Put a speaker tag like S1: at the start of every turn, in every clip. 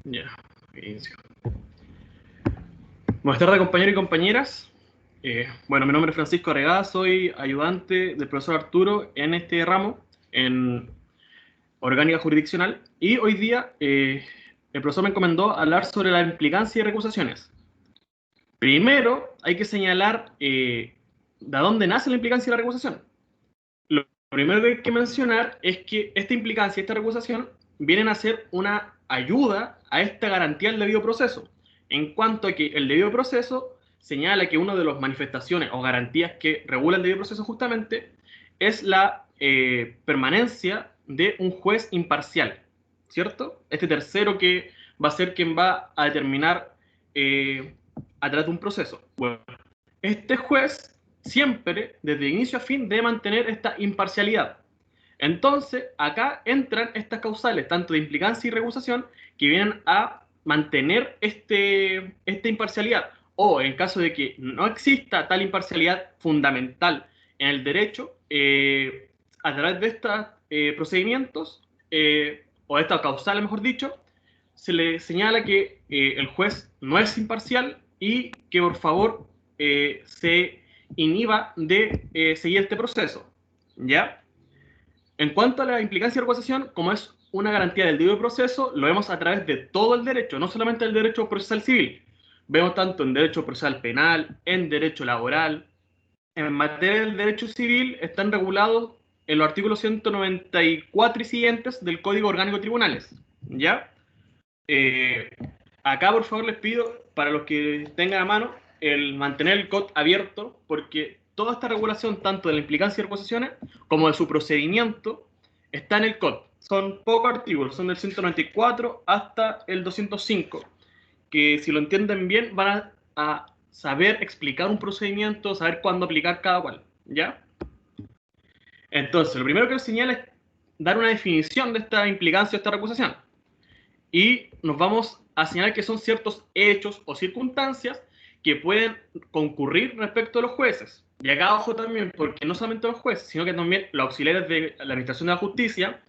S1: Ya, inicio. Buenas tardes, compañeros y compañeras. Bueno, mi nombre es Francisco Arregada, soy ayudante del profesor Arturo en este ramo, en orgánica jurisdiccional, y hoy día el profesor me encomendó hablar sobre la implicancia y recusaciones. Primero, hay que señalar de dónde nace la implicancia y la recusación. Lo primero que hay que mencionar es que esta implicancia y esta recusación vienen a ser una ayuda a esta garantía del debido proceso, en cuanto a que el debido proceso señala que una de las manifestaciones o garantías que regula el debido proceso justamente es la permanencia de un juez imparcial, ¿cierto? Este tercero que va a ser quien va a determinar a través de un proceso. Bueno, este juez siempre, desde inicio a fin, debe mantener esta imparcialidad. Entonces, acá entran estas causales, tanto de implicancia y recusación, que vienen a mantener esta imparcialidad. O en caso de que no exista tal imparcialidad fundamental en el derecho, a través de estos procedimientos, o de estas causales, mejor dicho, se le señala que el juez no es imparcial y que por favor se inhiba de seguir este proceso. ¿Ya? En cuanto a la implicancia y recusación, como es una garantía del debido proceso, lo vemos a través de todo el derecho, no solamente el derecho procesal civil. Vemos tanto en derecho procesal penal, en derecho laboral. En materia del derecho civil están regulados en los artículos 194 y siguientes del Código Orgánico de Tribunales. ¿Ya? Eh, Acá, por favor, les pido, para los que tengan a mano, el mantener el COD abierto, porque toda esta regulación, tanto de la implicancia y recusaciones, como de su procedimiento, está en el COD. Son pocos artículos, son del 194 hasta el 205, que si lo entienden bien, van a saber explicar un procedimiento, saber cuándo aplicar cada cual, ¿ya? Entonces, lo primero que les señala es dar una definición de esta implicancia o esta recusación. Y nos vamos a señalar que son ciertos hechos o circunstancias que pueden concurrir respecto a los jueces. Y acá ojo también, porque no solamente los jueces, sino que también los auxiliares de la Administración de la Justicia,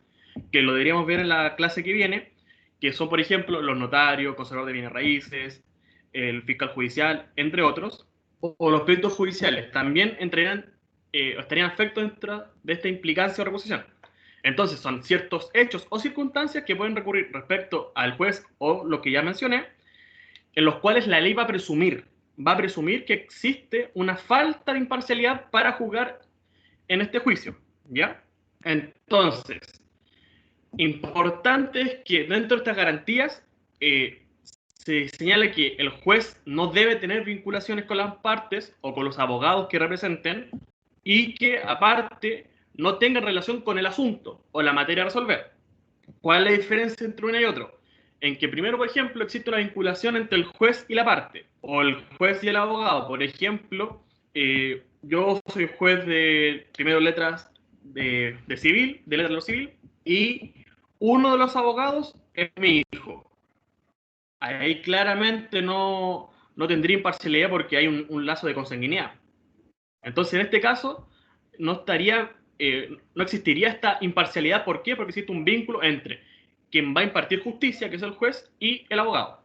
S1: que lo deberíamos ver en la clase que viene, que son, por ejemplo, los notarios, conservador de bienes raíces, el fiscal judicial, entre otros, o los peritos judiciales, también estarían afectos dentro de esta implicancia o reposición. Entonces, son ciertos hechos o circunstancias que pueden recurrir respecto al juez o lo que ya mencioné, en los cuales la ley va a presumir que existe una falta de imparcialidad para juzgar en este juicio, ¿ya? Entonces, importante es que dentro de estas garantías se señala que el juez no debe tener vinculaciones con las partes o con los abogados que representen y que aparte no tengan relación con el asunto o la materia a resolver. ¿Cuál es la diferencia entre uno y otro? En que primero, por ejemplo, existe una vinculación entre el juez y la parte, o el juez y el abogado. Por ejemplo, yo soy juez de primero letras de civil, de letras de lo civil, y uno de los abogados es mi hijo. Ahí claramente no tendría imparcialidad porque hay un lazo de consanguinidad. Entonces, en este caso, no existiría esta imparcialidad. ¿Por qué? Porque existe un vínculo entre quien va a impartir justicia, que es el juez, y el abogado.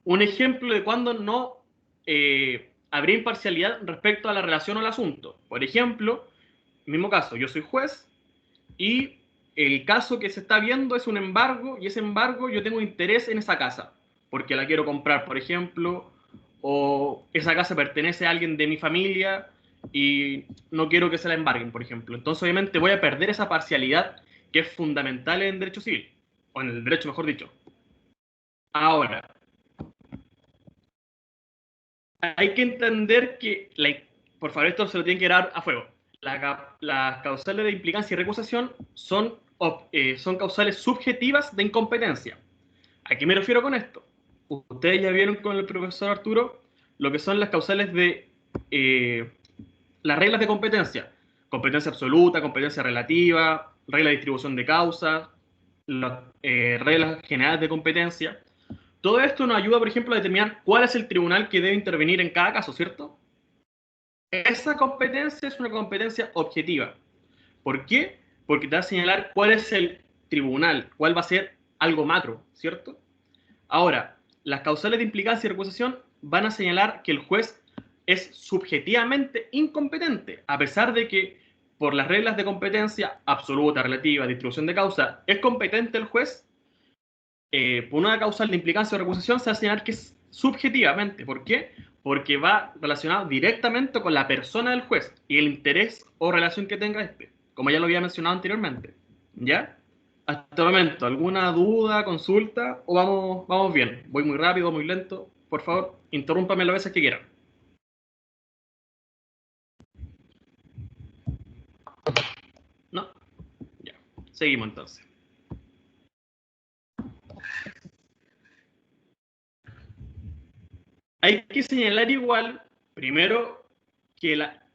S1: Un ejemplo de cuando no habría imparcialidad respecto a la relación o al asunto. Por ejemplo, mismo caso, yo soy juez y el caso que se está viendo es un embargo y ese embargo yo tengo interés en esa casa porque la quiero comprar, por ejemplo, o esa casa pertenece a alguien de mi familia y no quiero que se la embarguen, por ejemplo. Entonces, obviamente, voy a perder esa parcialidad que es fundamental en el derecho civil, o en el derecho, mejor dicho. Ahora, hay que entender que, por favor, esto se lo tienen que dar a fuego. Las causales de implicancia y recusación son causales subjetivas de incompetencia. ¿A qué me refiero con esto? Ustedes ya vieron con el profesor Arturo lo que son las causales de las reglas de competencia. Competencia absoluta, competencia relativa, regla de distribución de causas, las reglas generales de competencia. Todo esto nos ayuda, por ejemplo, a determinar cuál es el tribunal que debe intervenir en cada caso, ¿cierto? Esa competencia es una competencia objetiva. ¿Por qué? Porque te va a señalar cuál es el tribunal, cuál va a ser algo macro, ¿cierto? Ahora, las causales de implicancia y recusación van a señalar que el juez es subjetivamente incompetente, a pesar de que por las reglas de competencia absoluta, relativa, distribución de causa, es competente el juez. Por una causal de implicancia o recusación se va a señalar que es subjetivamente. ¿Por qué? Porque va relacionado directamente con la persona del juez y el interés o relación que tenga este, como ya lo había mencionado anteriormente. ¿Ya? Hasta el momento, ¿alguna duda, consulta o vamos bien? ¿Voy muy rápido, muy lento? Por favor, interrúmpame las veces que quieran. ¿No? Ya. Seguimos entonces. Hay que señalar igual, primero, que la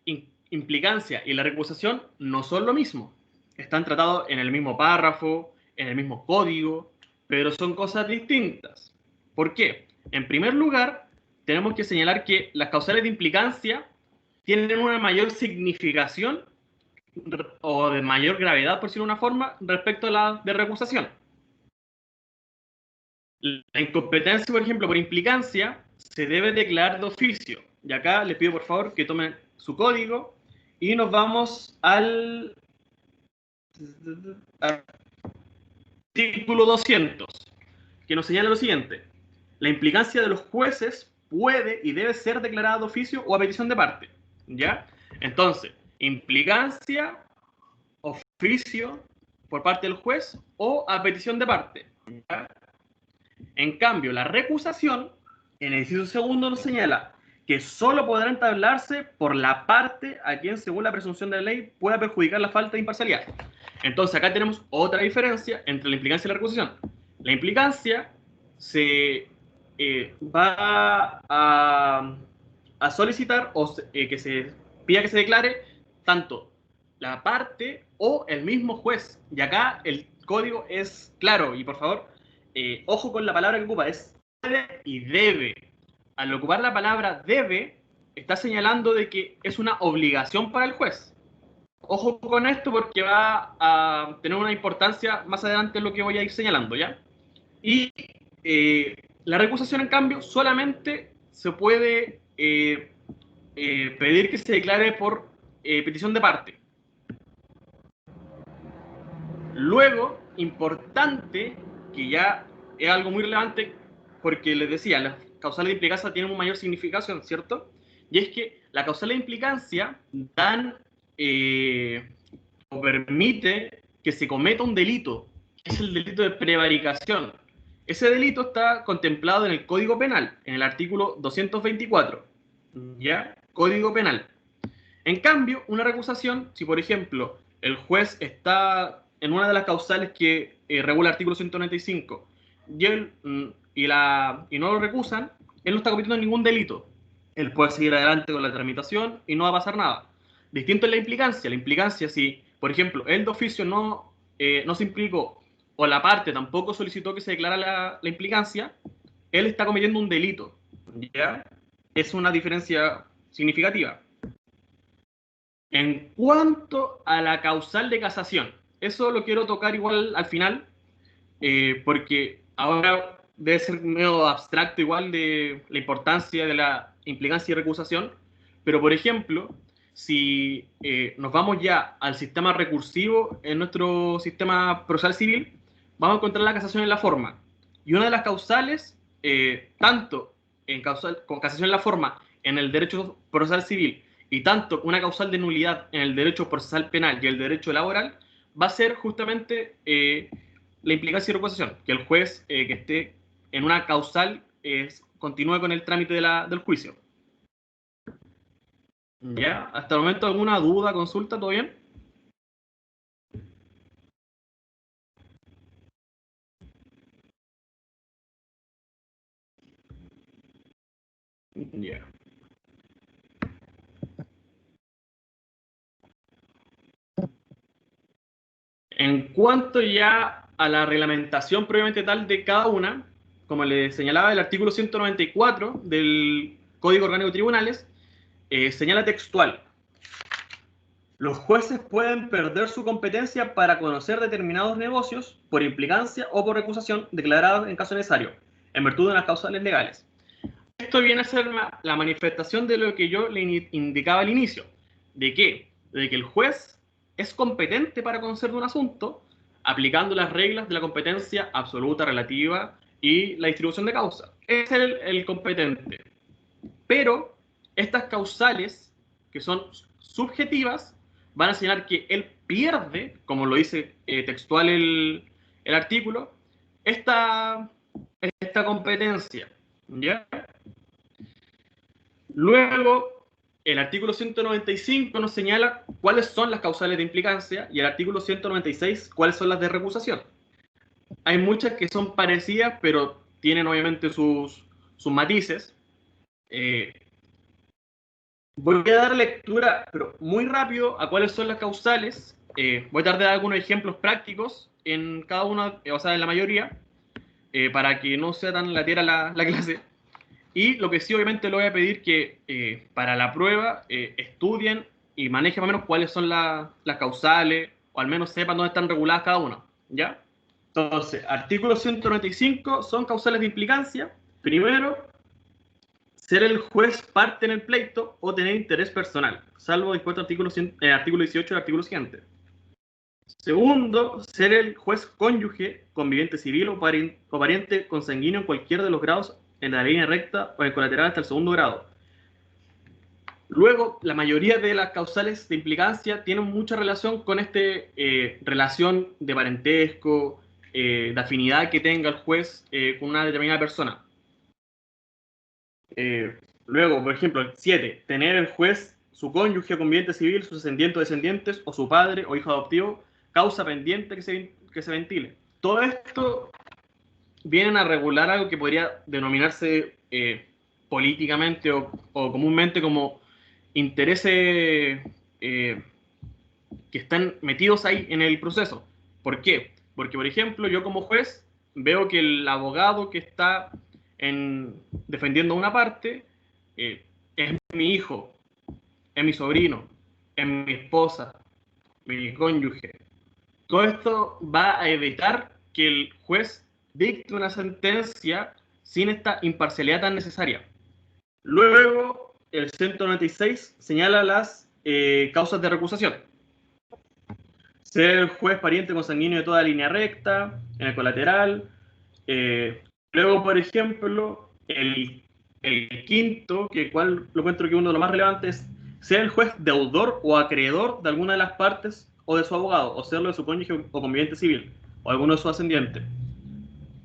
S1: implicancia y la recusación no son lo mismo. Están tratados en el mismo párrafo, en el mismo código, pero son cosas distintas. ¿Por qué? En primer lugar, tenemos que señalar que las causales de implicancia tienen una mayor significación o de mayor gravedad, por decirlo de una forma, respecto a la de recusación. La incompetencia, por ejemplo, por implicancia, se debe declarar de oficio. Y acá les pido por favor que tomen su código y nos vamos al artículo 200, que nos señala lo siguiente. La implicancia de los jueces puede y debe ser declarada de oficio o a petición de parte. ¿Ya? Entonces, implicancia, oficio por parte del juez o a petición de parte. ¿Ya? En cambio, la recusación, en el inciso segundo, nos señala que solo podrá entablarse por la parte a quien, según la presunción de la ley, pueda perjudicar la falta de imparcialidad. Entonces, acá tenemos otra diferencia entre la implicancia y la recusación. La implicancia se va a solicitar o que se pida que se declare tanto la parte o el mismo juez. Y acá el código es claro. Y por favor, ojo con la palabra que ocupa, es puede y debe. Al ocupar la palabra debe, está señalando de que es una obligación para el juez. Ojo con esto porque va a tener una importancia más adelante en lo que voy a ir señalando, ¿ya? Y la recusación, en cambio, solamente se puede pedir que se declare por petición de parte. Luego, importante, que ya es algo muy relevante, porque les decía, las causales de implicancia tienen una mayor significación, ¿cierto? Y es que la causal de implicancia dan o permite que se cometa un delito, que es el delito de prevaricación. Ese delito está contemplado en el Código Penal, en el artículo 224, ¿ya? Código Penal. En cambio, una recusación, si por ejemplo el juez está en una de las causales que regula el artículo 195 y, y no lo recusan, él no está cometiendo ningún delito. Él puede seguir adelante con la tramitación y no va a pasar nada. Distinto es la implicancia. La implicancia, si por ejemplo el de oficio no se implicó o la parte tampoco solicitó que se declara la implicancia, él está cometiendo un delito. ¿Ya? Es una diferencia significativa. En cuanto a la causal de casación, eso lo quiero tocar igual al final, porque ahora debe ser medio abstracto igual de la importancia de la implicancia y recusación, pero por ejemplo, si nos vamos ya al sistema recursivo en nuestro sistema procesal civil, vamos a encontrar la casación en la forma. Y una de las causales, tanto con casación en la forma en el derecho procesal civil y tanto una causal de nulidad en el derecho procesal penal y el derecho laboral, va a ser justamente la implicancia y recusación, que el juez que esté en una causal continúe con el trámite del juicio. ¿Ya? ¿Hasta el momento alguna duda, consulta? ¿Todo bien? Ya. En cuanto ya a la reglamentación previamente tal de cada una, como le señalaba el artículo 194 del Código Orgánico de Tribunales, señala textual: Los jueces pueden perder su competencia para conocer determinados negocios por implicancia o por recusación declarada en caso necesario, en virtud de unas causales legales. Esto viene a ser la manifestación de lo que yo le indicaba al inicio. ¿De qué? De que el juez es competente para conocer de un asunto aplicando las reglas de la competencia absoluta, relativa y la distribución de causa. Es el competente. Pero estas causales, que son subjetivas, van a señalar que él pierde, como lo dice textual el artículo, esta competencia. ¿Ya? Luego, el artículo 195 nos señala cuáles son las causales de implicancia y el artículo 196 cuáles son las de recusación. Hay muchas que son parecidas, pero tienen obviamente sus matices. Voy a dar lectura, pero muy rápido, a cuáles son las causales. Voy a dar algunos ejemplos prácticos en cada una, o sea, en la mayoría, para que no sea tan latera la clase. Y lo que sí, obviamente, le voy a pedir que para la prueba estudien y manejen más o menos cuáles son las causales, o al menos sepan dónde están reguladas cada una. ¿Ya? Entonces, artículo 195 son causales de implicancia. Primero, ser el juez parte en el pleito o tener interés personal, salvo dispuesto artículo 18 del artículo siguiente. Segundo, ser el juez cónyuge, conviviente civil o pariente consanguíneo en cualquiera de los grados en la línea recta o en colateral hasta el segundo grado. Luego, la mayoría de las causales de implicancia tienen mucha relación con relación de parentesco, de afinidad que tenga el juez con una determinada persona. Luego, por ejemplo, 7. Tener el juez, su cónyuge, conviviente civil, sus ascendientes o descendientes, o su padre o hijo adoptivo, causa pendiente que se ventile. Todo esto vienen a regular algo que podría denominarse políticamente o comúnmente como intereses que están metidos ahí en el proceso. ¿Por qué? Porque, por ejemplo, yo como juez veo que el abogado que está defendiendo una parte es mi hijo, es mi sobrino, es mi esposa, mi cónyuge. Todo esto va a evitar que el juez dicte una sentencia sin esta imparcialidad tan necesaria. Luego, el 196 señala las causas de recusación. Ser el juez pariente consanguíneo de toda línea recta, en el colateral. Luego, por ejemplo, el quinto, que cual lo encuentro que uno de los más relevantes, es ser el juez deudor o acreedor de alguna de las partes o de su abogado, o serlo de su cónyuge o conviviente civil, o alguno de sus ascendientes.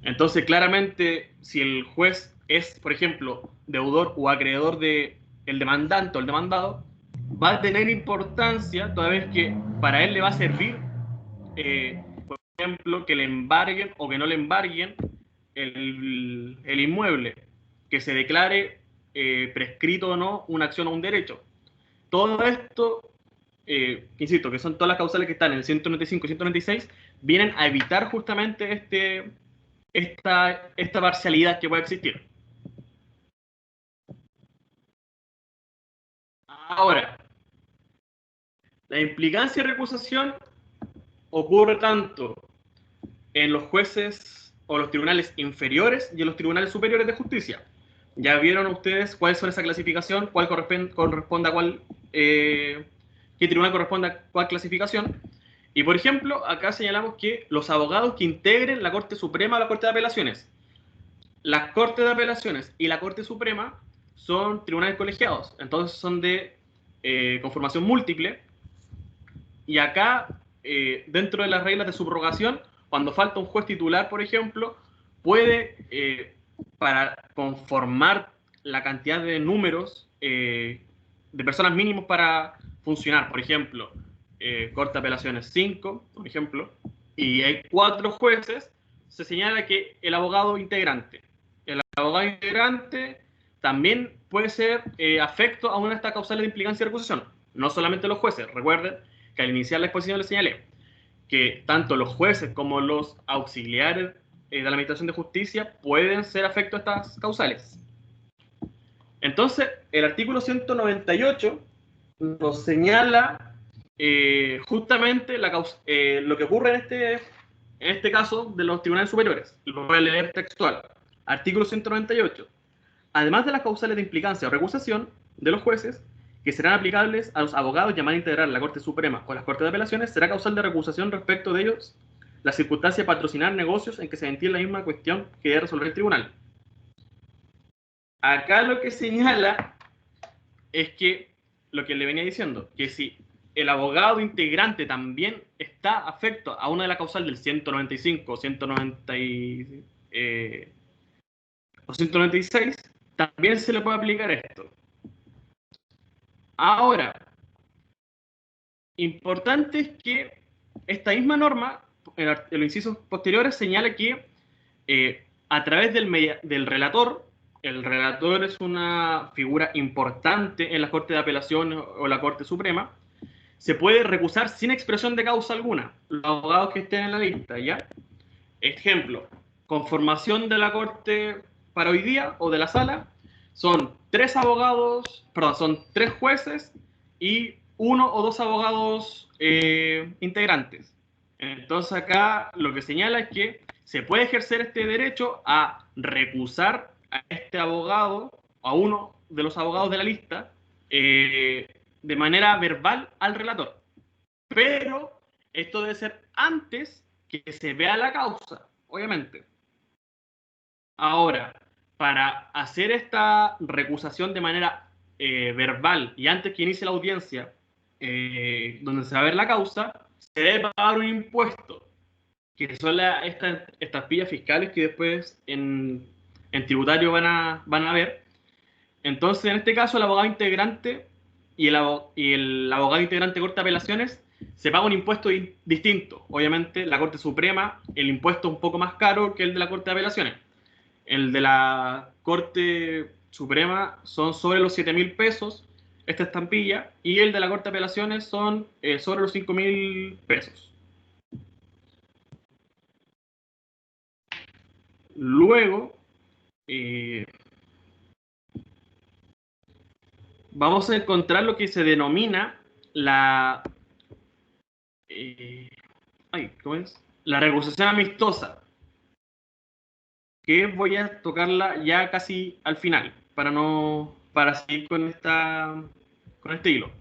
S1: Entonces, claramente, si el juez es, por ejemplo, deudor o acreedor del demandante o el demandado, va a tener importancia toda vez que para él le va a servir, por ejemplo, que le embarguen o que no le embarguen el inmueble, que se declare prescrito o no una acción o un derecho. Todo esto, insisto, que son todas las causales que están en el 195 y 196, vienen a evitar justamente esta parcialidad que puede existir. Ahora, la implicancia y recusación ocurre tanto en los jueces o los tribunales inferiores y en los tribunales superiores de justicia. Ya vieron ustedes cuáles son esa clasificación, cuál corresponde a cuál, qué tribunal corresponde a cuál clasificación. Y por ejemplo, acá señalamos que los abogados que integren la Corte Suprema o la Corte de Apelaciones. Las Cortes de Apelaciones y la Corte Suprema son tribunales colegiados, entonces son de conformación múltiple. Y acá, dentro de las reglas de subrogación, cuando falta un juez titular, por ejemplo, puede, para conformar la cantidad de números de personas mínimos para funcionar, por ejemplo, Corte de Apelaciones 5, por ejemplo, y hay 4 jueces, se señala que el abogado integrante también puede ser afecto a una de estas causales de implicancia y recusación. No solamente los jueces. Recuerden que al iniciar la exposición les señalé que tanto los jueces como los auxiliares de la Administración de Justicia pueden ser afectos a estas causales. Entonces, el artículo 198 nos señala justamente lo que ocurre en este caso de los tribunales superiores. Lo voy a leer textual. Artículo 198. Además de las causales de implicancia o recusación de los jueces, que serán aplicables a los abogados llamados a integrar la Corte Suprema o las Cortes de Apelaciones, será causal de recusación respecto de ellos la circunstancia de patrocinar negocios en que se ventile la misma cuestión que debe resolver el tribunal. Acá lo que señala es que, lo que le venía diciendo, que si el abogado integrante también está afecto a una de las causales del 195 o 196, también se le puede aplicar esto. Ahora, importante es que esta misma norma, en los incisos posteriores, señala que a través del relator, el relator es una figura importante en la Corte de Apelaciones o la Corte Suprema, se puede recusar sin expresión de causa alguna los abogados que estén en la lista, ¿ya? Ejemplo, conformación de la Corte para hoy día o de la sala, son 3 abogados, perdón, son 3 jueces y 1 o 2 abogados integrantes. Entonces acá lo que señala es que se puede ejercer este derecho a recusar a este abogado, a uno de los abogados de la lista, de manera verbal al relator. Pero esto debe ser antes que se vea la causa, obviamente. Ahora, para hacer esta recusación de manera verbal y antes que inicie la audiencia, donde se va a ver la causa, se debe pagar un impuesto, que son estas estampillas fiscales que después en tributario van a ver. Entonces, en este caso, el abogado integrante y el abogado integrante de Corte de Apelaciones se paga un impuesto distinto. Obviamente, la Corte Suprema, el impuesto es un poco más caro que el de la Corte de Apelaciones. El de la Corte Suprema son sobre los 7.000 pesos, esta estampilla, y el de la Corte de Apelaciones son sobre los 5.000 pesos. Luego, vamos a encontrar lo que se denomina la... ¿cómo es? La recusación amistosa, que voy a tocarla ya casi al final, para seguir con este hilo.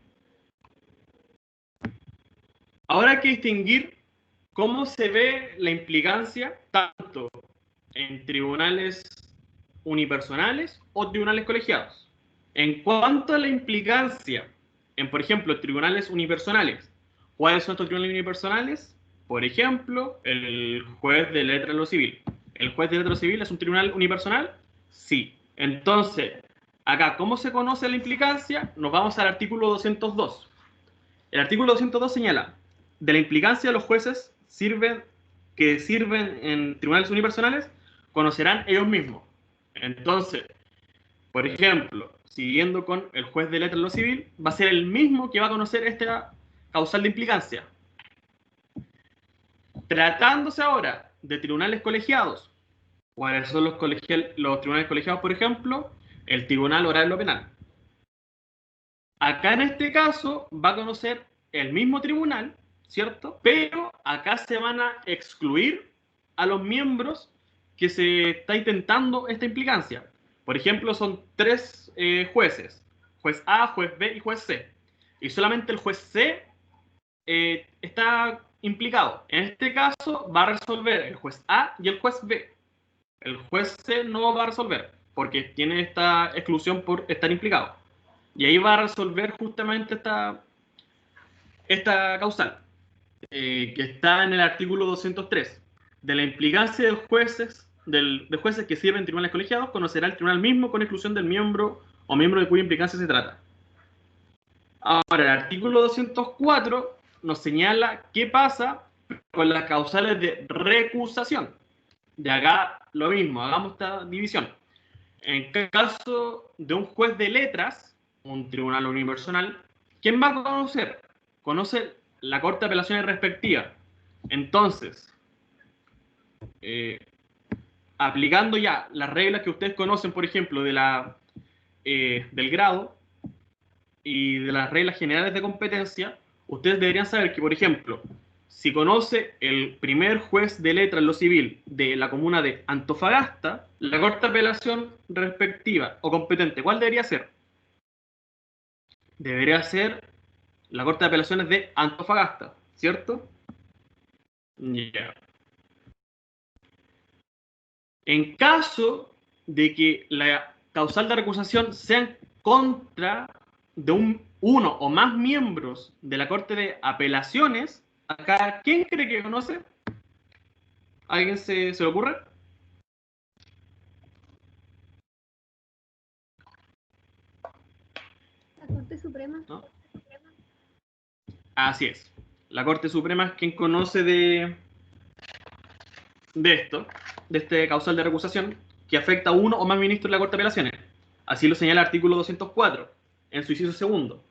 S1: Ahora hay que distinguir cómo se ve la implicancia tanto en tribunales unipersonales o tribunales colegiados. En cuanto a la implicancia en, por ejemplo, tribunales unipersonales, ¿cuáles son estos tribunales unipersonales? Por ejemplo, el juez de letra de lo civil. ¿El juez de letra de lo civil es un tribunal unipersonal? Sí. Entonces, acá, ¿cómo se conoce la implicancia? Nos vamos al artículo 202. El artículo 202 señala, de la implicancia de los jueces que sirven en tribunales unipersonales, conocerán ellos mismos. Entonces, por ejemplo, siguiendo con el juez de letra de lo civil, va a ser el mismo que va a conocer esta causal de implicancia. Tratándose ahora de tribunales colegiados, ¿cuáles son los tribunales colegiados, por ejemplo? El Tribunal Oral de lo Penal. Acá en este caso va a conocer el mismo tribunal, ¿cierto? Pero acá se van a excluir a los miembros que se está intentando esta implicancia. Por ejemplo, son 3 jueces, juez A, juez B y juez C. Y solamente el juez C está implicado. En este caso va a resolver el juez A y el juez B. El juez C no va a resolver porque tiene esta exclusión por estar implicado. Y ahí va a resolver justamente esta causal, que está en el artículo 203. De la implicancia de jueces que sirven en tribunales colegiados, conocerá el tribunal mismo con exclusión del miembro o miembro de cuya implicancia se trata. Ahora, el artículo 204 nos señala qué pasa con las causales de recusación. De acá lo mismo, hagamos esta división. En caso de un juez de letras, un tribunal unipersonal, ¿quién va a conocer? Conoce la Corte de Apelaciones respectiva. Entonces, aplicando ya las reglas que ustedes conocen, por ejemplo, del grado y de las reglas generales de competencia, ustedes deberían saber que, por ejemplo, si conoce el primer juez de letra en lo civil de la comuna de Antofagasta, la corte de apelación respectiva o competente, ¿cuál debería ser? Debería ser la corte de apelaciones de Antofagasta, ¿cierto? Ya. En caso de que la causal de recusación sea en contra de uno o más miembros de la Corte de Apelaciones, acá, ¿quién cree que conoce? ¿Alguien se le ocurre?
S2: La Corte Suprema.
S1: ¿No? Así es. La Corte Suprema es quien conoce de esto, de este causal de recusación, que afecta a uno o más ministros de la Corte de Apelaciones. Así lo señala el artículo 204, en su inciso segundo.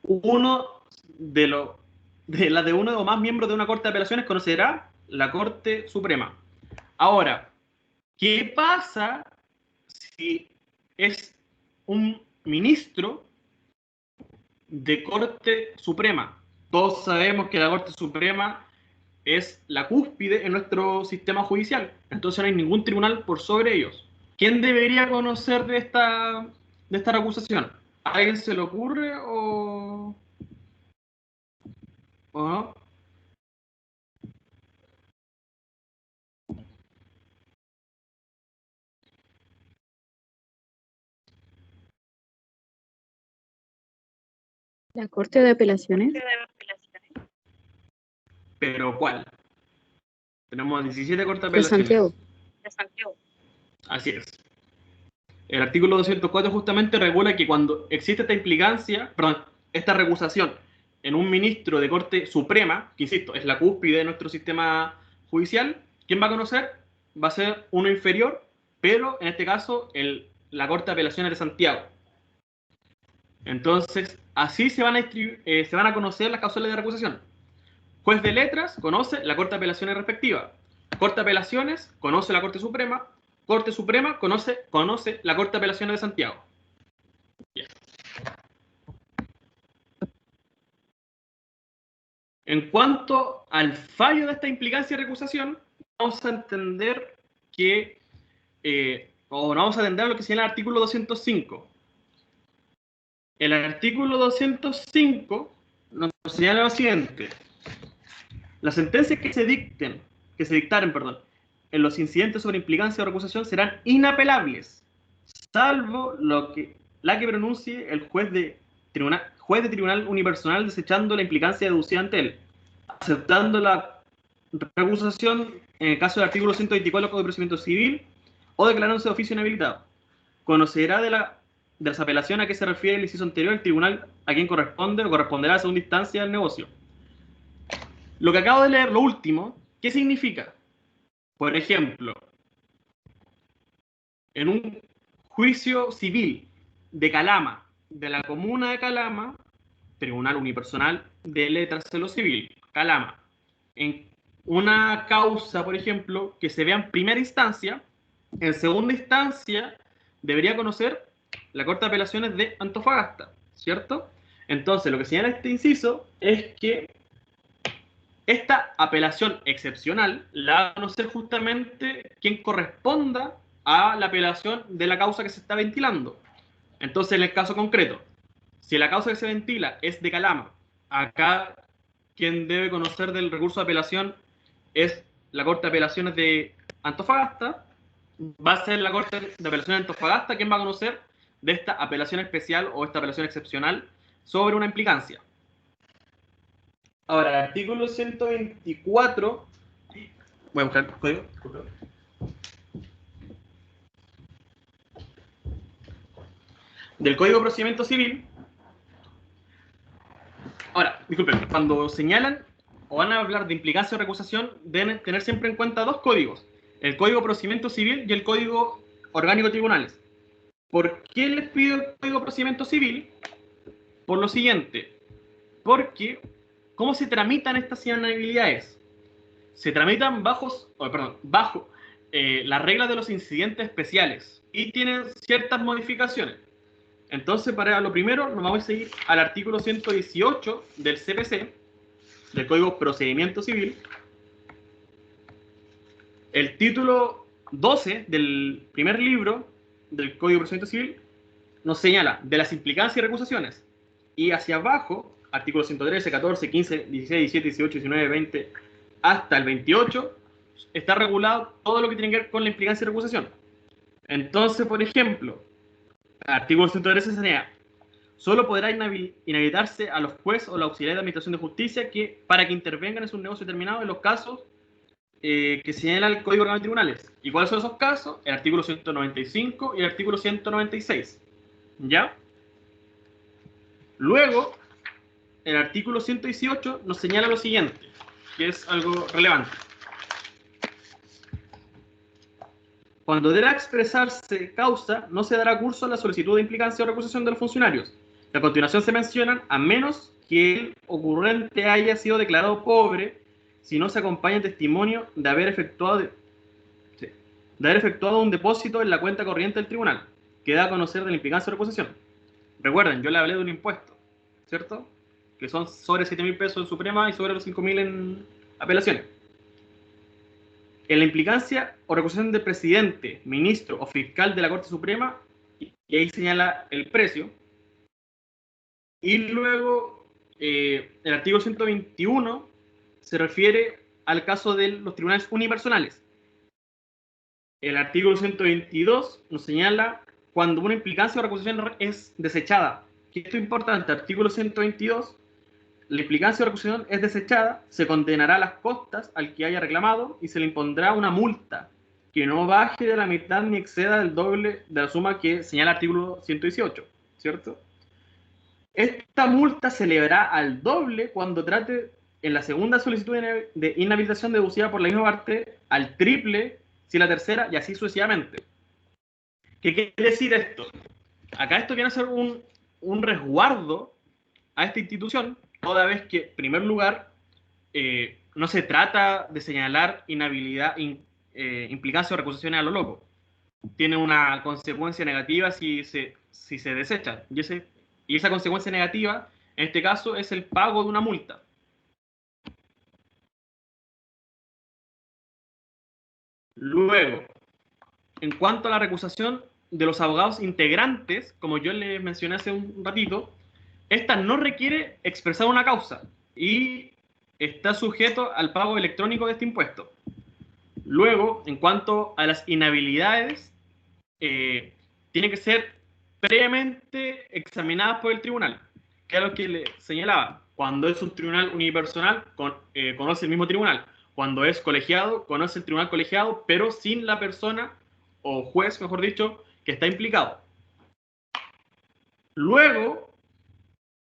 S1: Uno de uno o más miembros de una Corte de Apelaciones conocerá la Corte Suprema. Ahora, ¿qué pasa si es un ministro de Corte Suprema? Todos sabemos que la Corte Suprema es la cúspide en nuestro sistema judicial. Entonces no hay ningún tribunal por sobre ellos. ¿Quién debería conocer de esta recusación? ¿A alguien se le ocurre o no?
S3: La Corte de Apelaciones.
S1: ¿Pero cuál? Tenemos 17 cortes de
S3: De
S1: apelaciones.
S3: Santiago.
S1: Así es. El artículo 204 justamente regula que cuando existe esta implicancia, perdón, esta recusación en un ministro de Corte Suprema, que insisto, es la cúspide de nuestro sistema judicial, ¿quién va a conocer? Va a ser uno inferior, pero en este caso la Corte de Apelaciones de Santiago. Entonces, así se van a conocer las causales de recusación. Juez de letras conoce la Corte de Apelaciones respectiva. Corte de Apelaciones conoce la Corte Suprema. Corte Suprema conoce la Corte de Apelaciones de Santiago. Bien. En cuanto al fallo de esta implicancia y recusación, vamos a entender que, o vamos a atender lo que señala el artículo 205. El artículo 205 nos señala lo siguiente. Las sentencias que se dictaren, en los incidentes sobre implicancia o recusación serán inapelables, salvo la que pronuncie el juez de tribunal unipersonal desechando la implicancia deducida ante él, aceptando la recusación en el caso del artículo 124 del Código de Procedimiento Civil o declarándose de oficio inhabilitado. Conocerá de las apelaciones a que se refiere el inciso anterior el tribunal a quien corresponde o corresponderá a segunda instancia del negocio. Lo que acabo de leer, lo último, ¿qué significa? Por ejemplo, en un juicio civil de Calama, de la comuna de Calama, Tribunal Unipersonal de Letras de lo Civil, Calama, en una causa, por ejemplo, que se vea en primera instancia, en segunda instancia debería conocer la Corte de Apelaciones de Antofagasta, ¿cierto? Entonces, lo que señala este inciso es que esta apelación excepcional la va a conocer justamente quien corresponda a la apelación de la causa que se está ventilando. Entonces, en el caso concreto, si la causa que se ventila es de Calama, acá quien debe conocer del recurso de apelación es la Corte de Apelaciones de Antofagasta, va a ser la Corte de Apelaciones de Antofagasta quien va a conocer de esta apelación especial o esta apelación excepcional sobre una implicancia. Ahora, el artículo 124, voy a buscar el código. Del Código de Procedimiento Civil. Ahora, disculpen, cuando señalan o van a hablar de implicancia o recusación, deben tener siempre en cuenta dos códigos: el Código de Procedimiento Civil y el Código Orgánico de Tribunales. ¿Por qué les pido el Código de Procedimiento Civil? Por lo siguiente, porque ¿cómo se tramitan estas inhabilidades? Se tramitan bajo las reglas de los incidentes especiales y tienen ciertas modificaciones. Entonces, para lo primero, nos vamos a seguir al artículo 118 del CPC, del Código Procedimiento Civil. El título 12 del primer libro del Código Procedimiento Civil nos señala de las implicancias y recusaciones. Y hacia abajo, artículos 113, 14, 15, 16, 17, 18, 19, 20, hasta el 28, está regulado todo lo que tiene que ver con la implicancia y recusación. Entonces, por ejemplo, artículo 113 señala: solo podrá inhabilitarse a los jueces o la auxiliar de administración de justicia para que intervengan en un negocio determinado en los casos que señala el Código Orgánico de Tribunales. ¿Y cuáles son esos casos? El artículo 195 y el artículo 196. ¿Ya? Luego, el artículo 118 nos señala lo siguiente, que es algo relevante. Cuando deba expresarse causa, no se dará curso a la solicitud de implicancia o recusación de los funcionarios. A continuación se mencionan, a menos que el ocurrente haya sido declarado pobre, si no se acompaña testimonio de haber efectuado un depósito en la cuenta corriente del tribunal, que da a conocer de la implicancia o recusación. Recuerden, yo le hablé de un impuesto, ¿cierto? Que son sobre 7.000 pesos en Suprema y sobre los 5.000 en apelaciones. En la implicancia o recusación del presidente, ministro o fiscal de la Corte Suprema, y ahí señala el precio. Y luego, el artículo 121 se refiere al caso de los tribunales unipersonales. El artículo 122 nos señala cuando una implicancia o recusación es desechada. Que esto es importante, artículo 122, la implicancia o recusación es desechada, se condenará las costas al que haya reclamado y se le impondrá una multa que no baje de la mitad ni exceda del doble de la suma que señala el artículo 118, ¿cierto? Esta multa se elevará al doble cuando trate en la segunda solicitud de inhabilitación deducida por la misma parte, al triple si la tercera, y así sucesivamente. ¿Qué quiere decir esto? Acá esto viene a ser un resguardo a esta institución, toda vez que, en primer lugar, no se trata de señalar inhabilidad, implicancia o recusaciones a lo loco. Tiene una consecuencia negativa si se desecha. Y esa consecuencia negativa, en este caso, es el pago de una multa. Luego, en cuanto a la recusación de los abogados integrantes, como yo les mencioné hace un ratito, esta no requiere expresar una causa y está sujeto al pago electrónico de este impuesto. Luego, en cuanto a las inhabilidades, tiene que ser previamente examinadas por el tribunal, que es lo que le señalaba. Cuando es un tribunal unipersonal, conoce el mismo tribunal. Cuando es colegiado, conoce el tribunal colegiado, pero sin la persona, o juez, mejor dicho, que está implicado. Luego,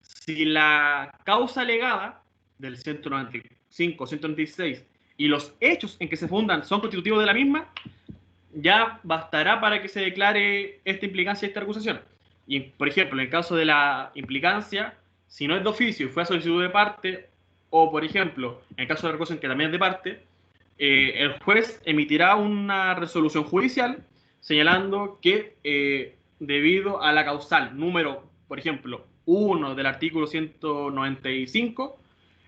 S1: si la causa alegada del 195, 196 y los hechos en que se fundan son constitutivos de la misma, ya bastará para que se declare esta implicancia y esta recusación. Y, por ejemplo, en el caso de la implicancia, si no es de oficio y fue a solicitud de parte, o, por ejemplo, en el caso de la recusación que también es de parte, el juez emitirá una resolución judicial señalando que debido a la causal número, por ejemplo, 1 del artículo 195,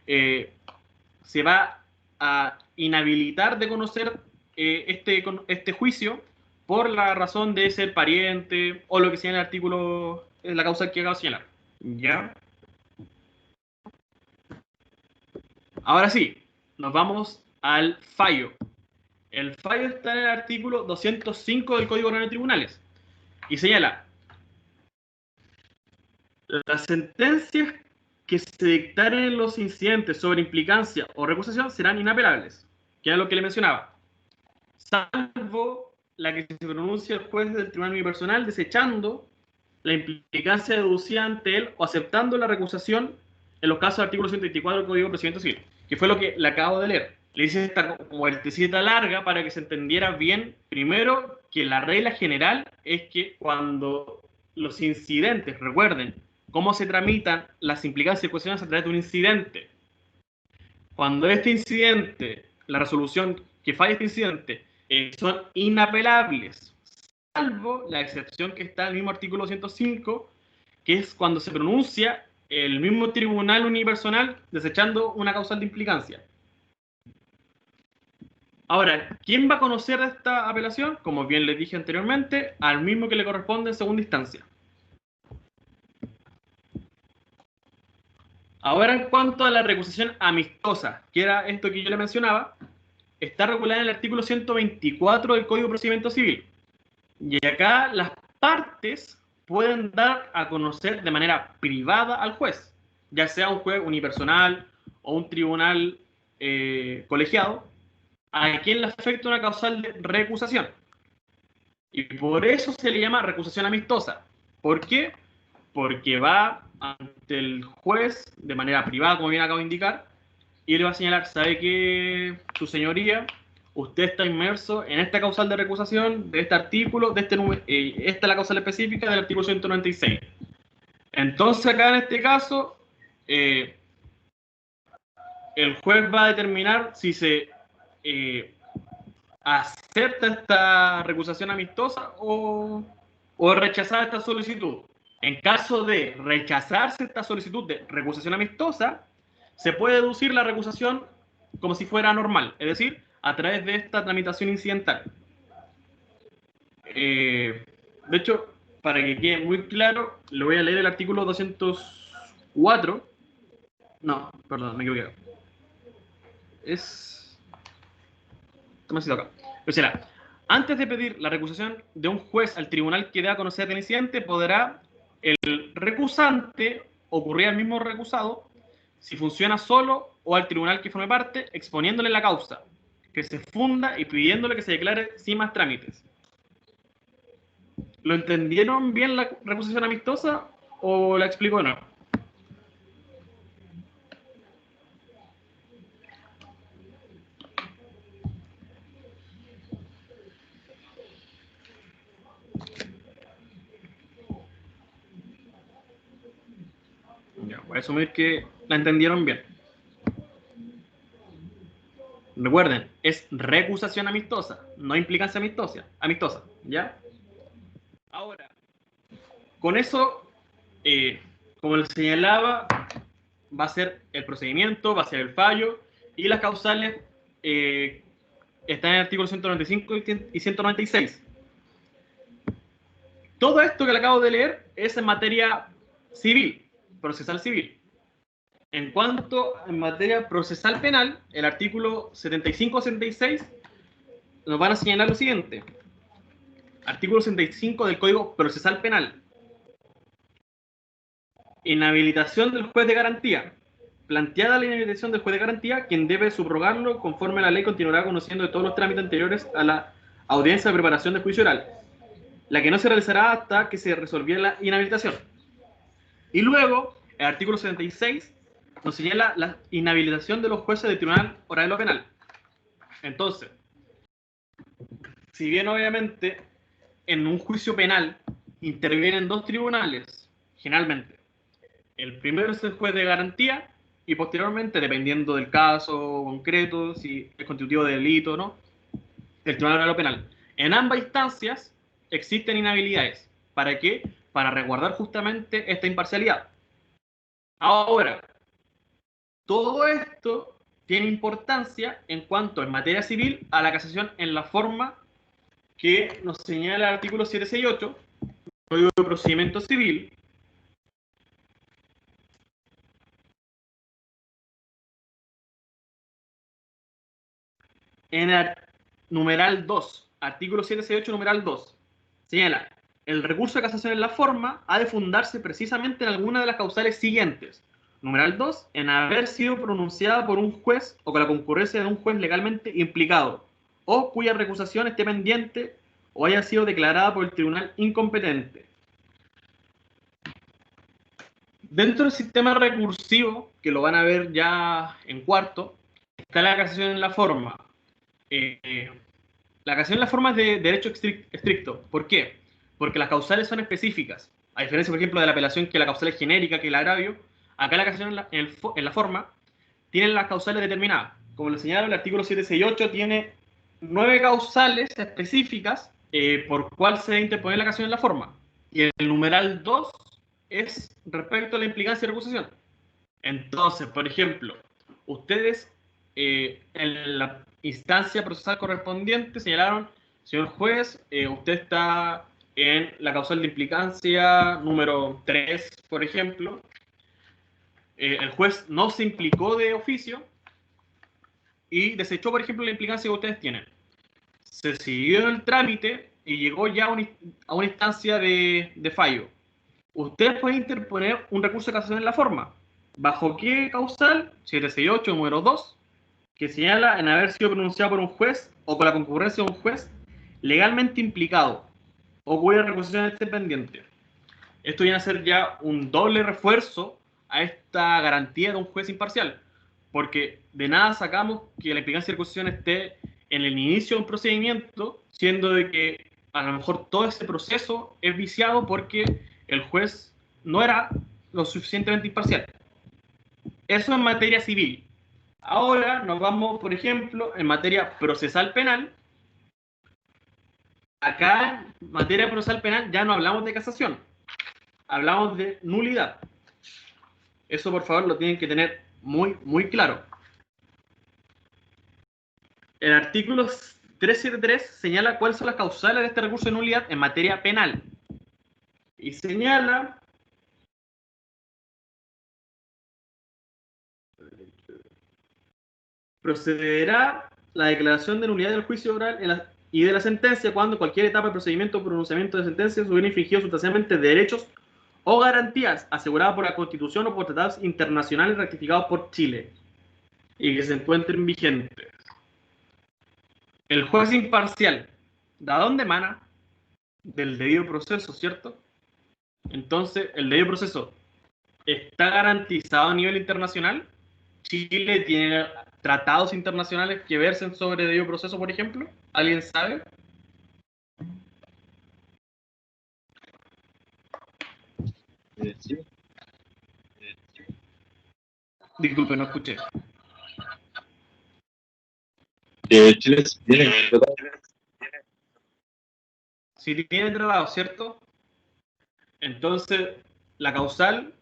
S1: se va a inhabilitar de conocer este juicio por la razón de ser pariente o lo que sea en el artículo, en la causa que acabo de señalar. ¿Ya? Ahora sí, nos vamos al fallo. El fallo está en el artículo 205 del Código Orgánico de Tribunales y señala: las sentencias que se dictaren en los incidentes sobre implicancia o recusación serán inapelables, que era lo que le mencionaba, salvo la que se pronuncia el juez del tribunal unipersonal desechando la implicancia deducida ante él o aceptando la recusación en los casos del artículo 124 del Código de Procedimiento Civil, que fue lo que le acabo de leer. Le hice esta vueltecita larga para que se entendiera bien, primero, que la regla general es que cuando los incidentes, recuerden, cómo se tramitan las implicancias y cuestiones a través de un incidente. Cuando este incidente, la resolución que falla este incidente, son inapelables, salvo la excepción que está en el mismo artículo 105, que es cuando se pronuncia el mismo tribunal unipersonal desechando una causal de implicancia. Ahora, ¿quién va a conocer esta apelación? Como bien les dije anteriormente, al mismo que le corresponde en segunda instancia. Ahora, en cuanto a la recusación amistosa, que era esto que yo le mencionaba, está regulada en el artículo 124 del Código de Procedimiento Civil. Y acá las partes pueden dar a conocer de manera privada al juez, ya sea un juez unipersonal o un tribunal colegiado, a quien le afecta una causal de recusación. Y por eso se le llama recusación amistosa. ¿Por qué? Porque va ante el juez de manera privada, como bien acabo de indicar, y le va a señalar, ¿sabe qué, su señoría? Usted está inmerso en esta causal de recusación de este artículo, de este número, esta es la causal específica del artículo 196. Entonces acá en este caso, el juez va a determinar si se acepta esta recusación amistosa o rechazar esta solicitud. En caso de rechazarse esta solicitud de recusación amistosa, se puede deducir la recusación como si fuera normal, es decir, a través de esta tramitación incidental. De hecho, para que quede muy claro, le voy a leer el artículo 204. No, perdón, me equivoqué. Acá. O sea, antes de pedir la recusación de un juez al tribunal que dé a conocer el incidente, podrá el recusante ocurrir al mismo recusado, si funciona solo, o al tribunal que forme parte, exponiéndole la causa, que se funda y pidiéndole que se declare sin más trámites. ¿Lo entendieron bien la recusación amistosa o la explico de nuevo? Ya, voy a asumir que la entendieron bien. Recuerden, es recusación amistosa, no implicancia amistosa, ¿ya? Ahora, con eso, como les señalaba, va a ser el procedimiento, va a ser el fallo, y las causales están en el artículo 195 y 196. Todo esto que le acabo de leer es en materia civil, procesal civil. En cuanto a materia procesal penal, el artículo 75-76 nos van a señalar lo siguiente. Artículo 65 del Código Procesal Penal. Inhabilitación del juez de garantía. Planteada la inhabilitación del juez de garantía, quien debe subrogarlo conforme a la ley continuará conociendo de todos los trámites anteriores a la audiencia de preparación del juicio oral, la que no se realizará hasta que se resolviera la inhabilitación. Y luego, el artículo 76 nos señala la inhabilitación de los jueces del Tribunal Oral o Penal. Entonces, si bien obviamente en un juicio penal intervienen dos tribunales, generalmente, el primero es el juez de garantía y posteriormente, dependiendo del caso concreto, si es constitutivo de delito o no, el Tribunal Oral o Penal. En ambas instancias existen inhabilidades. ¿Para qué? Para resguardar justamente esta imparcialidad. Ahora, todo esto tiene importancia en cuanto, en materia civil, a la casación en la forma que nos señala el artículo 768, Código de Procedimiento Civil. En el numeral 2, artículo 768, numeral 2, señala, el recurso de casación en la forma ha de fundarse precisamente en alguna de las causales siguientes. Numeral 2, en haber sido pronunciada por un juez o con la concurrencia de un juez legalmente implicado, o cuya recusación esté pendiente o haya sido declarada por el tribunal incompetente. Dentro del sistema recursivo, que lo van a ver ya en cuarto, está la casación en la forma. La casación en la forma es de derecho estricto. ¿Por qué? Porque las causales son específicas. A diferencia, por ejemplo, de la apelación, que la causal es genérica, que el agravio, acá la casación en la forma tiene las causales determinadas. Como lo señala el artículo 768, tiene 9 causales específicas por cuál se debe interponer la casación en la forma. Y el numeral 2 es respecto a la implicancia de recusación. Entonces, por ejemplo, ustedes en la instancia procesal correspondiente señalaron, señor juez, usted está en la causal de implicancia número 3, por ejemplo. El juez no se implicó de oficio y desechó, por ejemplo, la implicancia que ustedes tienen. Se siguió el trámite y llegó ya a una instancia de fallo. Ustedes pueden interponer un recurso de casación en la forma. ¿Bajo qué causal? 768, número 2, que señala en haber sido pronunciado por un juez o con la concurrencia de un juez legalmente implicado o cuya recusación esté pendiente. Esto viene a ser ya un doble refuerzo a esta garantía de un juez imparcial, porque de nada sacamos que la implicancia de recusación esté en el inicio de un procedimiento, siendo de que a lo mejor todo ese proceso es viciado porque el juez no era lo suficientemente imparcial. Eso en materia civil. Ahora nos vamos, por ejemplo, en materia procesal penal. Acá, en materia procesal penal, ya no hablamos de casación, hablamos de nulidad. Eso, por favor, lo tienen que tener muy, muy claro. El artículo 373 señala cuáles son las causales de este recurso de nulidad en materia penal. Y señala procederá la declaración de nulidad del juicio oral y de la sentencia cuando cualquier etapa del procedimiento o pronunciamiento de sentencia se hubiera infringido sustancialmente derechos o garantías aseguradas por la Constitución o por tratados internacionales ratificados por Chile y que se encuentren vigentes. El juez imparcial, ¿de dónde emana? Del debido proceso, ¿cierto? Entonces, el debido proceso está garantizado a nivel internacional. Chile tiene tratados internacionales que versen sobre debido proceso, por ejemplo. ¿Alguien sabe?
S2: Sí.
S1: Disculpe, no escuché.
S2: Chile tiene
S1: Si tiene tratado, ¿cierto? Entonces, la causal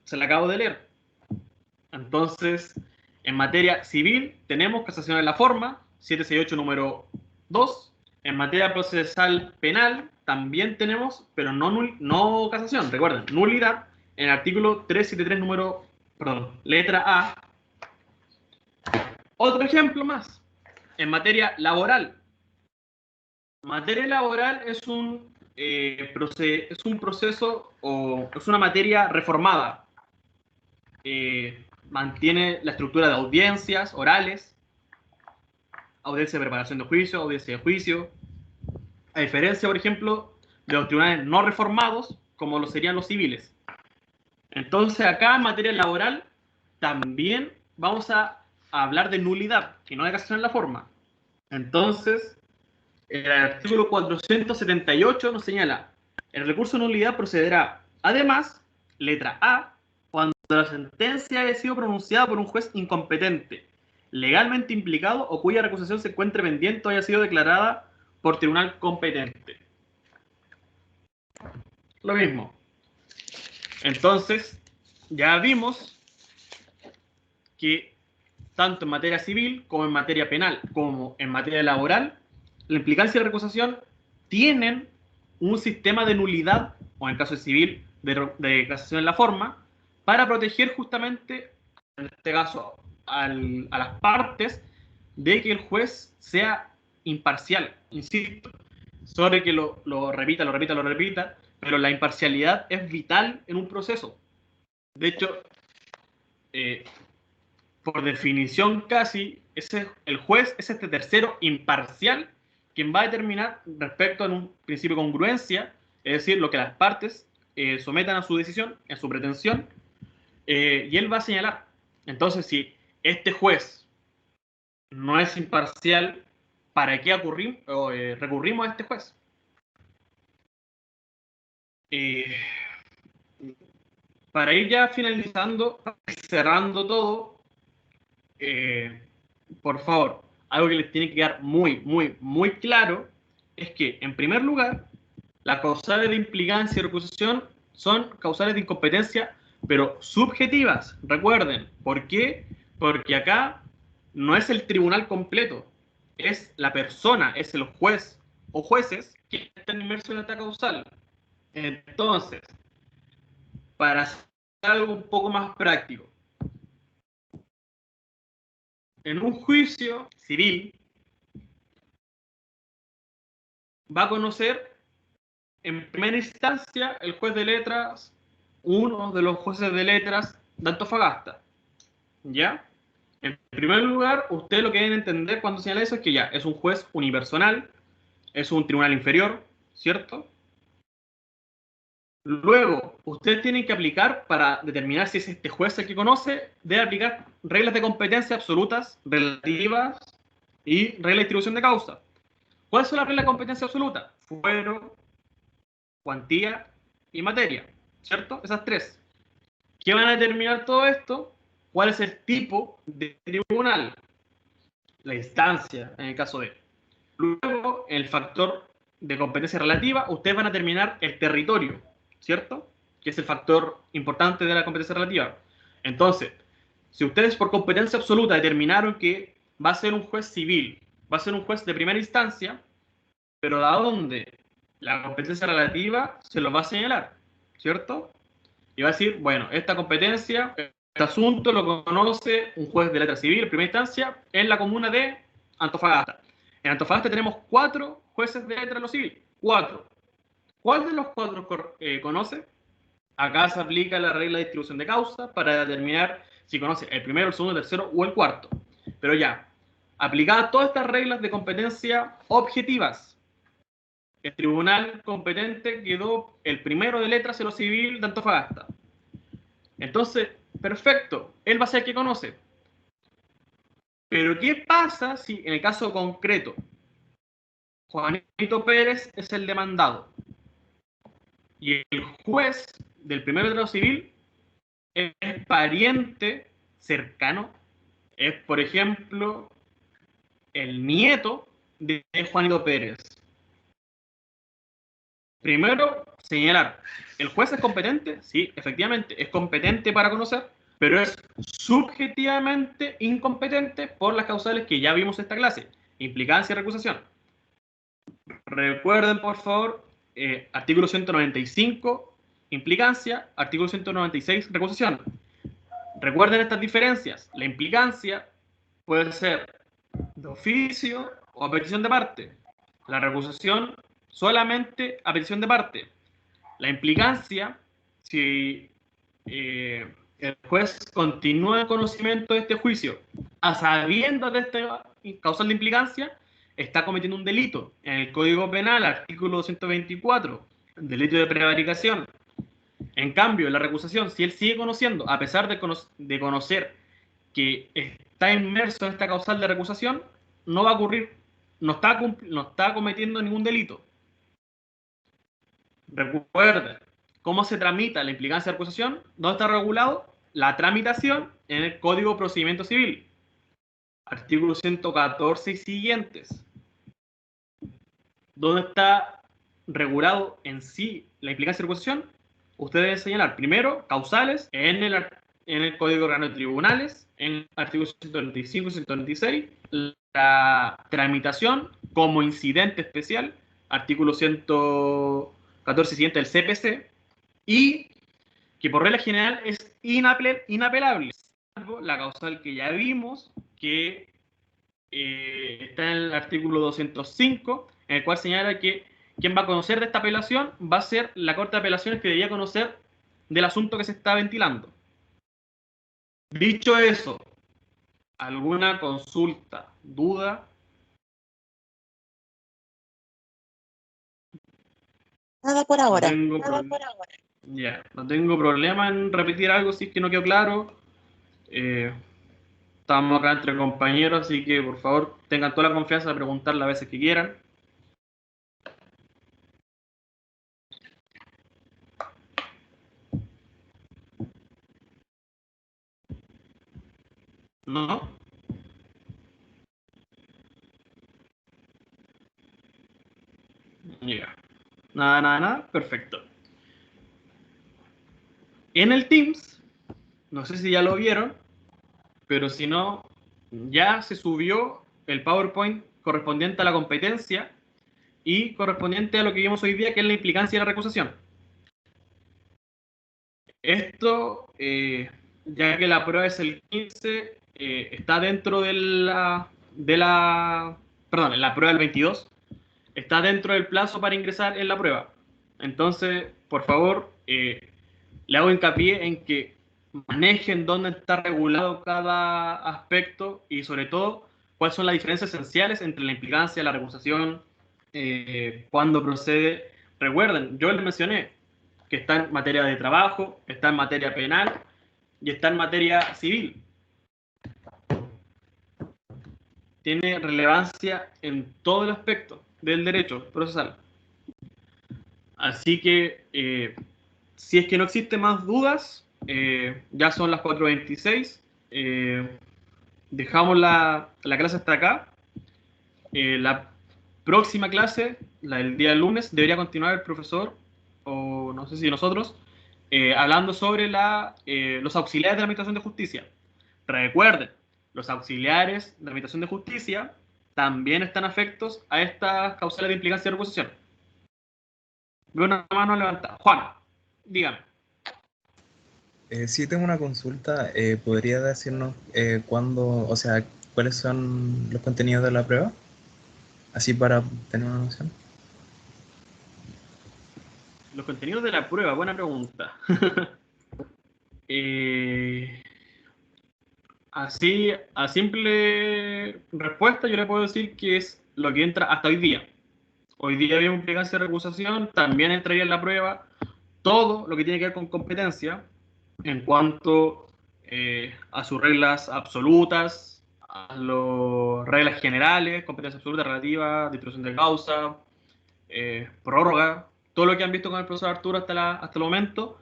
S1: se la acabo de leer. Entonces, en materia civil tenemos casación en la forma, 768 número 2. En materia procesal penal también tenemos, pero no casación, recuerden, nulidad en el artículo 373 número, perdón, letra A. Otro ejemplo más, en materia laboral. Materia laboral es un proceso o es una materia reformada. Mantiene la estructura de audiencias orales, audiencia de preparación de juicio, audiencia de juicio, a diferencia, por ejemplo, de los tribunales no reformados, como lo serían los civiles. Entonces, acá en materia laboral también vamos a hablar de nulidad, y no de casación en la forma. Entonces, el artículo 478 nos señala, el recurso de nulidad procederá, además, letra A, cuando la sentencia haya sido pronunciada por un juez incompetente, legalmente implicado o cuya recusación se encuentre pendiente o haya sido declarada por tribunal competente. Lo mismo. Entonces, ya vimos que tanto en materia civil como en materia penal, como en materia laboral, la implicancia de recusación tienen un sistema de nulidad, o en el caso de civil, de casación en la forma, para proteger justamente, en este caso, a las partes de que el juez sea imparcial. Insisto, sobre que lo repita, pero la imparcialidad es vital en un proceso. De hecho, por definición casi, el juez es este tercero imparcial quien va a determinar respecto a un principio de congruencia, es decir, lo que las partes sometan a su decisión, a su pretensión, y él va a señalar. Entonces, si este juez no es imparcial, ¿para qué recurrimos a este juez? Para ir ya finalizando, cerrando todo, por favor, algo que les tiene que quedar muy, muy, muy claro es que, en primer lugar, las causales de implicancia y recusación son causales de incompetencia, pero subjetivas. Recuerden, ¿por qué? Porque acá no es el tribunal completo, es la persona, es el juez o jueces que están inmersos en esta causal. Entonces, para hacer algo un poco más práctico, en un juicio civil va a conocer en primera instancia el juez de letras, uno de los jueces de letras de Antofagasta. ¿Ya? En primer lugar, usted lo que deben entender cuando señala eso es que ya es un juez unipersonal, es un tribunal inferior, ¿cierto? Luego, ustedes tienen que aplicar, para determinar si es este juez el que conoce, debe aplicar reglas de competencia absolutas, relativas y reglas de distribución de causa. ¿Cuáles son las reglas de competencia absoluta? Fuero, cuantía y materia, ¿cierto? Esas tres. ¿Qué van a determinar todo esto? ¿Cuál es el tipo de tribunal? La instancia, en el caso de. Luego, el factor de competencia relativa, ustedes van a determinar el territorio, ¿cierto? Que es el factor importante de la competencia relativa. Entonces, si ustedes por competencia absoluta determinaron que va a ser un juez civil, va a ser un juez de primera instancia, pero ¿a dónde? La competencia relativa se lo va a señalar, ¿cierto? Y va a decir, bueno, esta competencia, este asunto lo conoce un juez de letra civil en primera instancia en la comuna de Antofagasta. En Antofagasta tenemos 4 jueces de letra en lo civil. 4. ¿Cuál de los 4 conoce? Acá se aplica la regla de distribución de causa para determinar si conoce el primero, el segundo, el tercero o el cuarto. Pero ya, aplicadas todas estas reglas de competencia objetivas, el tribunal competente quedó el primero de letras en lo civil de Antofagasta. Entonces, perfecto, él va a ser el que conoce. Pero ¿qué pasa si en el caso concreto Juanito Pérez es el demandado y el juez del primer grado civil es pariente cercano? Es, por ejemplo, el nieto de Juanito Pérez. Primero, señalar, ¿el juez es competente? Sí, efectivamente, es competente para conocer, pero es subjetivamente incompetente por las causales que ya vimos en esta clase, implicancia y recusación. Recuerden, por favor, artículo 195, implicancia, artículo 196, recusación. Recuerden estas diferencias. La implicancia puede ser de oficio o a petición de parte. La recusación solamente a petición de parte. La implicancia, si el juez continúa en conocimiento de este juicio a sabiendas de esta causal de implicancia, está cometiendo un delito. En el Código Penal, artículo 224, delito de prevaricación. En cambio, la recusación, si él sigue conociendo, a pesar de conocer que está inmerso en esta causal de recusación, no va a ocurrir, no está cometiendo ningún delito. Recuerden, ¿cómo se tramita la implicancia de recusación? ¿Dónde está regulado? La tramitación en el Código de Procedimiento Civil. Artículo 114 y siguientes. ¿Dónde está regulado en sí la implicancia de recusación? Ustedes deben señalar primero causales en el Código Orgánico de Tribunales, en el artículo 135 y 136, la tramitación como incidente especial, artículo 114 y siguiente del CPC, y que por regla general es inapelable, salvo la causal que ya vimos, que está en el artículo 205, en el cual señala que quien va a conocer de esta apelación va a ser la Corte de Apelaciones, que debería conocer del asunto que se está ventilando. Dicho eso, ¿alguna consulta, duda?
S4: Nada por
S1: No
S4: ahora.
S1: tengo, ya, no tengo problema en repetir algo si es que no quedó claro. Eh, Estamos acá entre compañeros, así que por favor tengan toda la confianza de preguntar las veces que quieran. ¿No? Ya. Nada, nada, nada. Perfecto. En el Teams, no sé si ya lo vieron, pero si no, ya se subió el PowerPoint correspondiente a la competencia y correspondiente a lo que vimos hoy día, que es la implicancia de la recusación. Esto, ya que la prueba es el 15, está dentro perdón, la prueba del 22, está dentro del plazo para ingresar en la prueba. Entonces, por favor, le hago hincapié en que manejen dónde está regulado cada aspecto y sobre todo cuáles son las diferencias esenciales entre la implicancia, la recusación, cuándo procede. Recuerden, yo les mencioné que está en materia de trabajo, está en materia penal y está en materia civil. Tiene relevancia en todo el aspecto del derecho procesal. Así que, si es que no existen más dudas, ya son las 4:26. Dejamos la clase hasta acá. La próxima clase, la del día lunes, debería continuar el profesor, o no sé si nosotros, hablando sobre los auxiliares de la Administración de Justicia. Recuerden, los auxiliares de la Administración de Justicia también están afectos a estas causales de implicancia y recusación. Veo una mano levantada. Juan, dígame.
S4: Sí, tengo una consulta. ¿Podría decirnos cuándo, o sea, cuáles son los contenidos de la prueba? Así para tener una noción.
S1: Los contenidos de la prueba, buena pregunta. Así, a simple respuesta, yo le puedo decir que es lo que entra hasta hoy día. Hoy día había implicancia de recusación, también entraría en la prueba todo lo que tiene que ver con competencia en cuanto a sus reglas absolutas, a las reglas generales, competencia absoluta, relativa, distribución de causa, prórroga, todo lo que han visto con el profesor Arturo hasta el momento.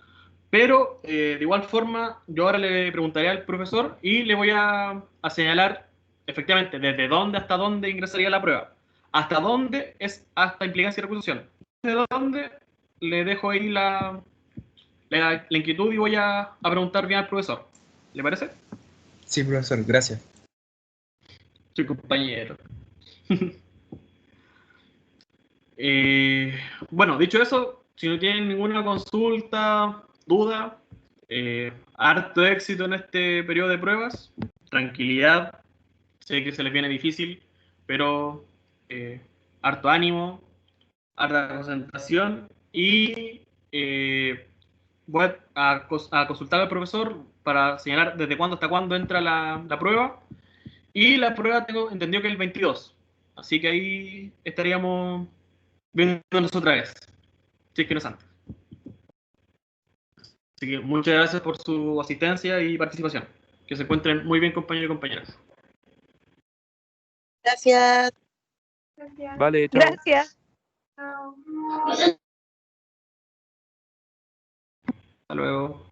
S1: Pero de igual forma, yo ahora le preguntaría al profesor y le voy a señalar efectivamente desde dónde hasta dónde ingresaría la prueba. Hasta dónde es hasta implicancia y recusación. Desde dónde le dejo ahí la inquietud y voy a preguntar bien al profesor. ¿Le parece?
S4: Sí, profesor, gracias.
S1: Sí, compañero. Bueno, dicho eso, si no tienen ninguna consulta, duda, harto éxito en este periodo de pruebas, tranquilidad, sé que se les viene difícil, pero harto ánimo, harta concentración y voy a consultar al profesor para señalar desde cuándo hasta cuándo entra la prueba. Y la prueba tengo entendido que es el 22. Así que ahí estaríamos viéndonos otra vez. Si es que no es antes. Así que muchas gracias por su asistencia y participación. Que se encuentren muy bien, compañeros y compañeras.
S3: Gracias.
S5: Vale, chao.
S3: Gracias.
S1: Hasta luego.